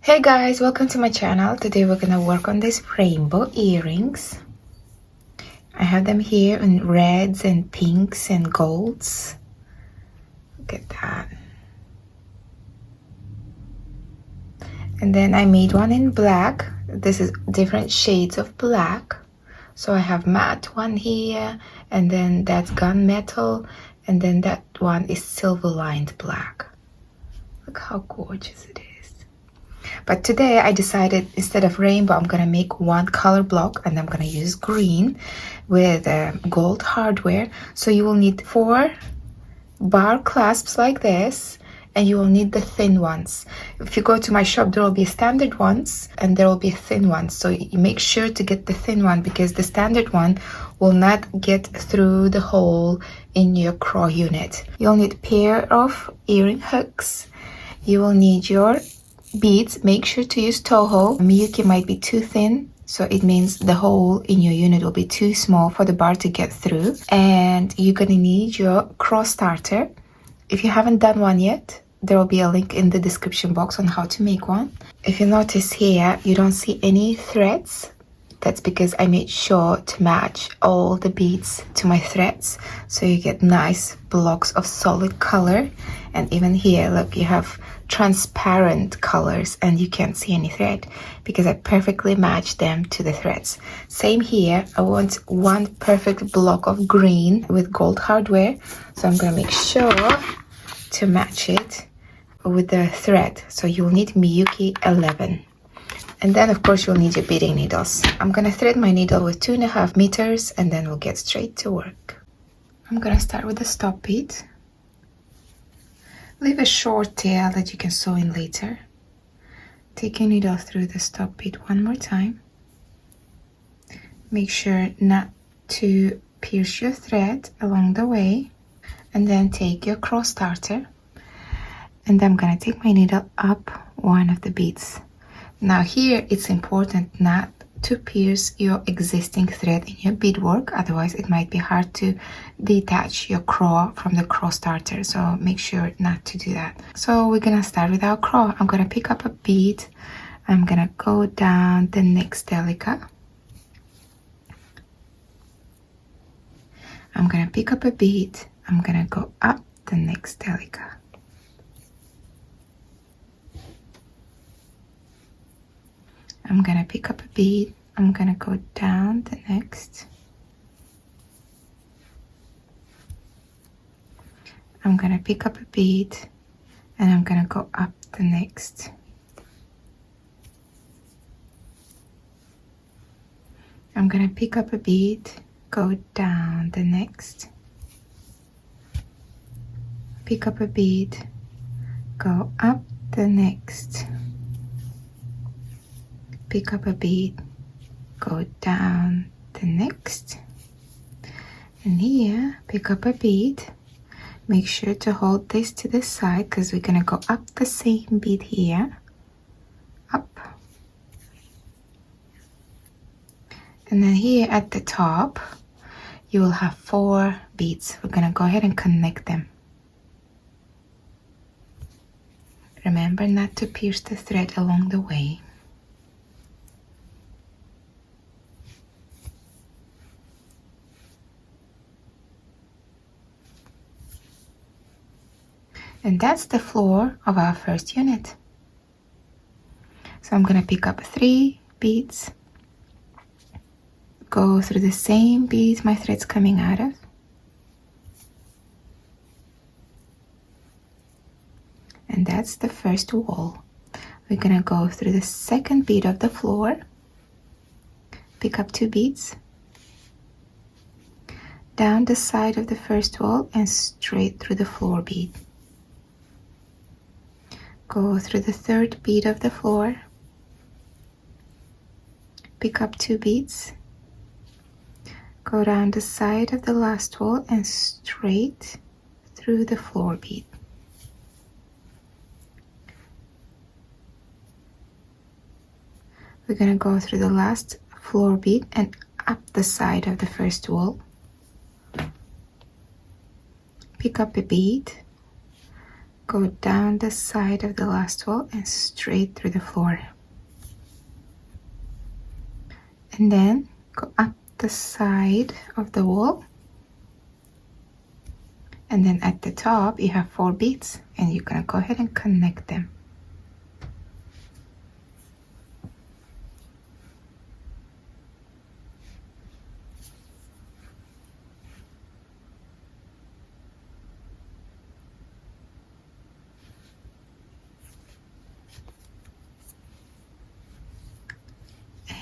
Hey guys, welcome to my channel. Today we're gonna work on these rainbow earrings. I have them here in reds and pinks and golds. Look at that. And then I made one in black. This is different shades of black. So I have matte one here, and then that's gunmetal, and then that one is silver lined black. Look how gorgeous it is. But today I decided instead of rainbow, I'm gonna make one color block, and I'm gonna use green with gold hardware. So you will need 4 bar clasps like this, and you will need the thin ones. If you go to my shop, there will be standard ones and there will be thin ones. So you make sure to get the thin one, because the standard one will not get through the hole in your craw unit. You'll need a pair of earring hooks. You will need your beads. Make sure to use Toho. Miyuki might be too thin, so it means the hole in your unit will be too small for the bar to get through. And you're gonna need your craw starter. If you haven't done one yet, there will be a link in the description box on how to make one. If you notice here, you don't see any threads. That's because I made sure to match all the beads to my threads, so you get nice blocks of solid color. And even here, look, you have transparent colors and you can't see any thread because I perfectly matched them to the threads. Same here, I want one perfect block of green with gold hardware, so I'm gonna make sure to match it with the thread. So you'll need Miyuki 11. And then of course you'll need your beading needles. I'm gonna thread my needle with 2.5 meters and then we'll get straight to work. I'm gonna start with the stop bead. Leave a short tail that you can sew in later. Take your needle through the stop bead one more time. Make sure not to pierce your thread along the way. And then take your craw starter. And I'm gonna take my needle up one of the beads. Now here it's important not to pierce your existing thread in your beadwork, otherwise it might be hard to detach your craw from the craw starter, so make sure not to do that. So we're gonna start with our craw. I'm gonna pick up a bead. I'm gonna go down the next delica. I'm gonna pick up a bead. I'm gonna go up the next delica. I'm gonna pick up a bead. I'm gonna go down the next. I'm gonna pick up a bead and I'm gonna go up the next. I'm gonna pick up a bead, go down the next. Pick up a bead, go up the next. Pick up a bead, go down the next. And here, pick up a bead. Make sure to hold this to the side because we're gonna go up the same bead here. Up. And then here at the top, you will have 4 beads. We're gonna go ahead and connect them. Remember not to pierce the thread along the way. And that's the floor of our first unit. So I'm gonna pick up 3 beads, go through the same beads my thread's coming out of, and that's the first wall. We're gonna go through the second bead of the floor, pick up 2 beads, down the side of the first wall and straight through the floor bead. Go through the third bead of the floor, pick up 2 beads, go down the side of the last wall and straight through the floor bead. We're gonna go through the last floor bead and up the side of the first wall. Pick up a bead, go down the side of the last wall and straight through the floor. And then go up the side of the wall. And then at the top you have 4 beads, and you're gonna go ahead and connect them.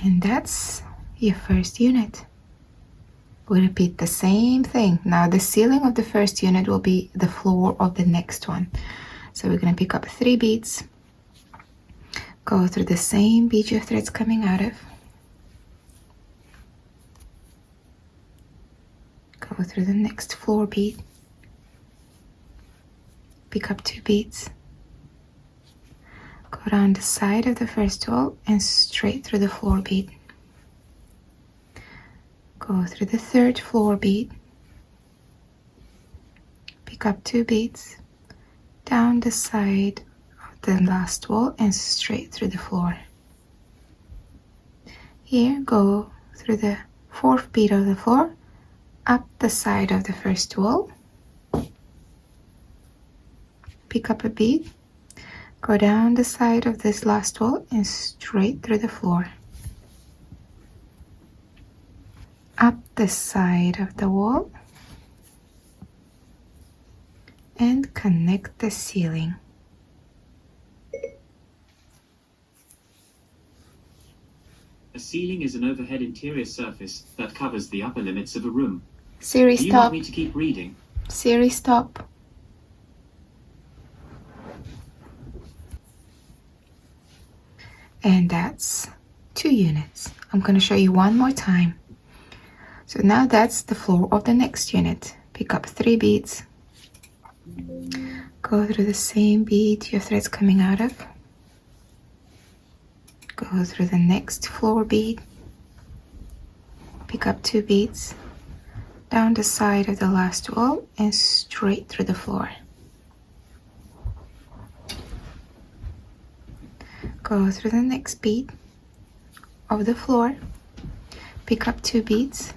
And that's your first unit. We repeat the same thing. Now the ceiling of the first unit will be the floor of the next one. So we're going to pick up 3 beads, go through the same bead your thread's coming out of, go through the next floor bead, pick up 2 beads, go down the side of the first wall and straight through the floor bead. Go through the third floor bead, pick up 2 beads, down the side of the last wall and straight through the floor. Here, go through the 4th bead of the floor, up the side of the first wall, pick up a bead, go down the side of this last wall and straight through the floor. Up the side of the wall and connect the ceiling. A ceiling is an overhead interior surface that covers the upper limits of a room. Siri, Do you stop. want me to keep reading? Siri, stop. And that's 2 units. I'm going to show you one more time. So now that's the floor of the next unit. Pick up 3 beads, go through the same bead your thread's coming out of, go through the next floor bead, pick up 2 beads, down the side of the last wall and straight through the floor. Go through the next bead of the floor, pick up 2 beads,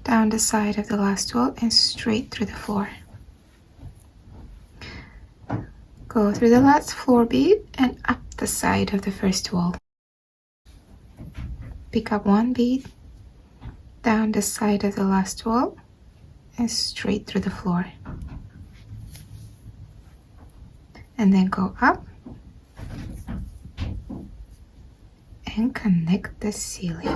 down the side of the last wall and straight through the floor. Go through the last floor bead and up the side of the first wall. Pick up 1 bead, down the side of the last wall and straight through the floor. And then go up and connect the ceiling.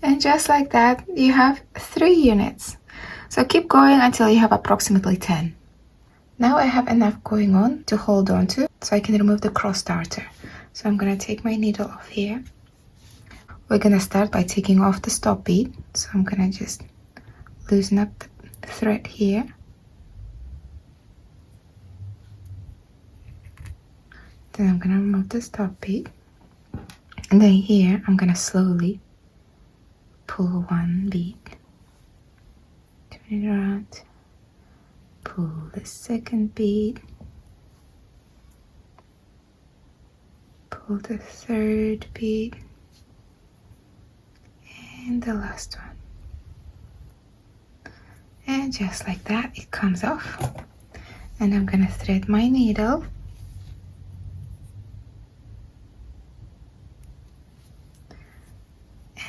And just like that, you have 3 units. So keep going until you have approximately 10. Now I have enough going on to hold on to, so I can remove the cross starter. So I'm gonna take my needle off here. We're gonna start by taking off the stop bead. So I'm gonna just loosen up the thread here. Then I'm gonna remove the stop bead. And then here, I'm gonna slowly pull 1 bead, turn it around, pull the second bead, pull the third bead, and the last one. And just like that, it comes off. And I'm gonna thread my needle.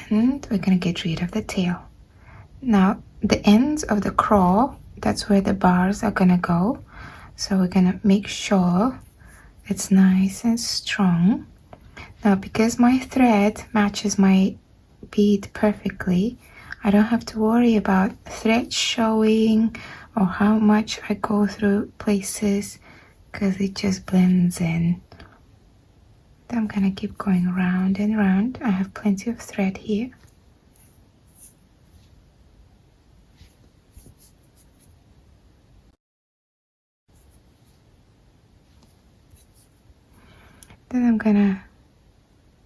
And we're gonna get rid of the tail. Now the ends of the craw, that's where the bars are gonna go. So we're gonna make sure it's nice and strong. Now because my thread matches my bead perfectly, I don't have to worry about thread showing or how much I go through places, because it just blends in. I'm gonna keep going round and round. I have plenty of thread here. Then I'm gonna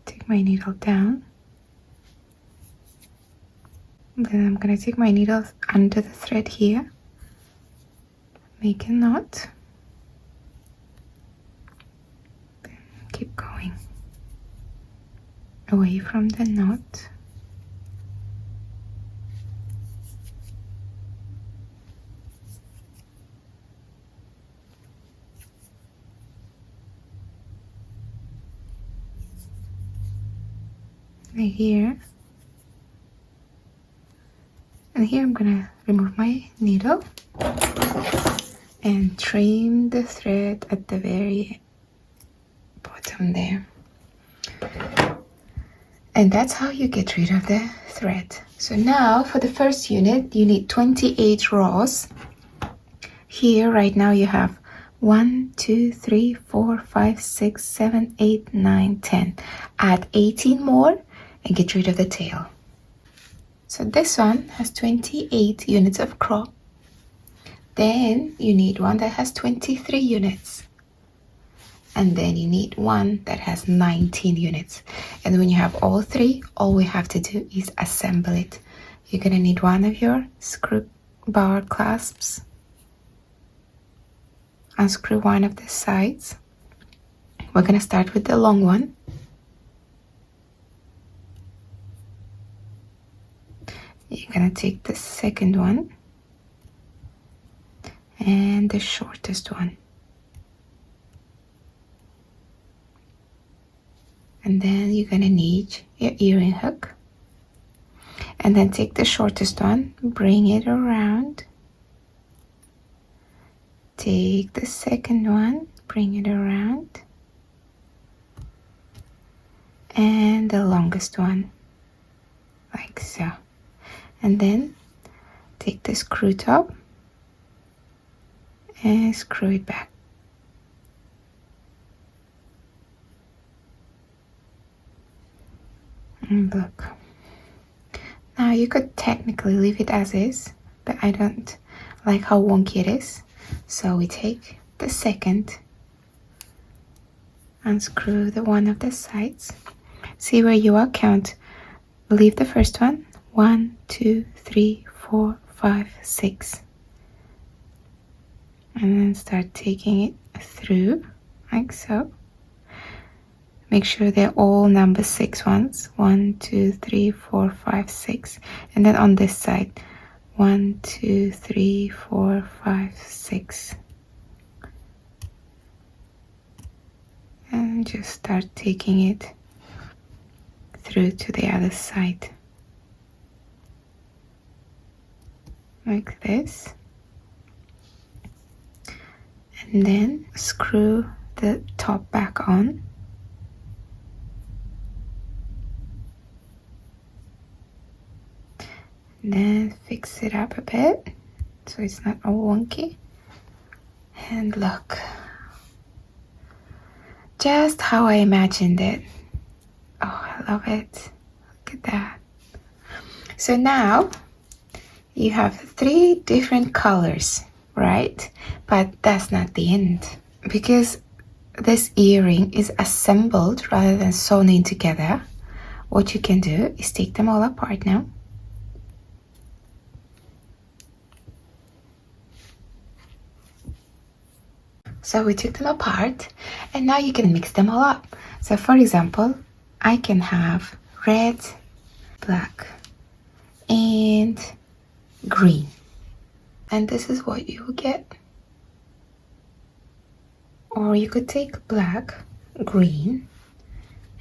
take my needle down. Then I'm gonna take my needle under the thread here, make a knot, then keep going away from the knot. Here, and here I'm gonna remove my needle and trim the thread at the very bottom there. And that's how you get rid of the thread. So now for the first unit, you need 28 rows. Here right now you have 1, 2, 3, 4, 5, 6, 7, 8, 9, 10. Add 18 more and get rid of the tail. So this one has 28 units of craw. Then you need one that has 23 units. And then you need one that has 19 units. And when you have all three, all we have to do is assemble it. You're gonna need one of your screw bar clasps. Unscrew one of the sides. We're gonna start with the long one. You're gonna take the second one and the shortest one. And then you're gonna need your earring hook. And then take the shortest one, bring it around. Take the second one, bring it around. And the longest one, like so. And then take the screw top and screw it back. And look. Now you could technically leave it as is, but I don't like how wonky it is. So we take the second, unscrew the one of the sides. See where you are, count. Leave the first one. 1, 2, 3, 4, 5, 6. And then start taking it through, like so. Make sure they're all number 6 ones. 1, 2, 3, 4, 5, 6. And then on this side, 1, 2, 3, 4, 5, 6. And just start taking it through to the other side. Like this. And then screw the top back on. And then fix it up a bit so it's not all wonky. And look, just how I imagined it. Oh, I love it. Look at that. So now you have 3 different colors, right? But that's not the end, because this earring is assembled rather than sewn in together. What you can do is take them all apart now. So we took them apart, and now you can mix them all up. So for example, I can have red, black, and green. And this is what you will get. Or you could take black, green,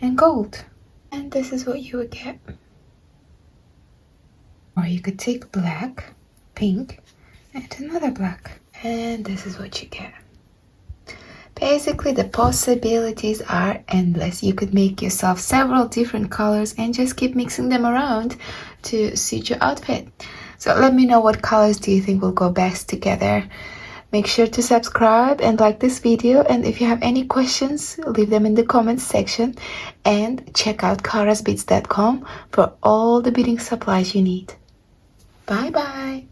and gold. And this is what you would get. Or you could take black, pink, and another black. And this is what you get. Basically, the possibilities are endless. You could make yourself several different colors and just keep mixing them around to suit your outfit. So let me know what colors do you think will go best together. Make sure to subscribe and like this video, and if you have any questions, leave them in the comments section, and check out karasbeads.com for all the beading supplies you need. Bye bye!